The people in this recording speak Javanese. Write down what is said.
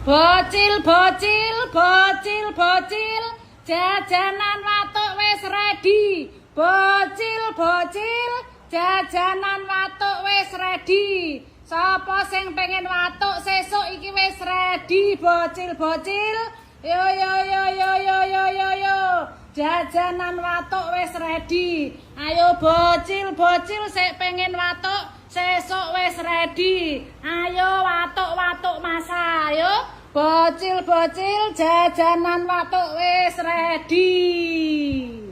Bocil, bocil, bocil, bocil, jajanan watuk wis ready. Bocil, bocil, jajanan watuk wis ready. Sapa sing pengen watuk sesuk iki wis ready. Bocil, bocil, yo yo yo yo yo yo yo yo. Jajanan watuk wis ready. Ayo bocil, bocil sik pengen watuk sesuk wis ready. Ayo watuk-watuk masa, ayo. Bocil-bocil jajanan watuk wis ready.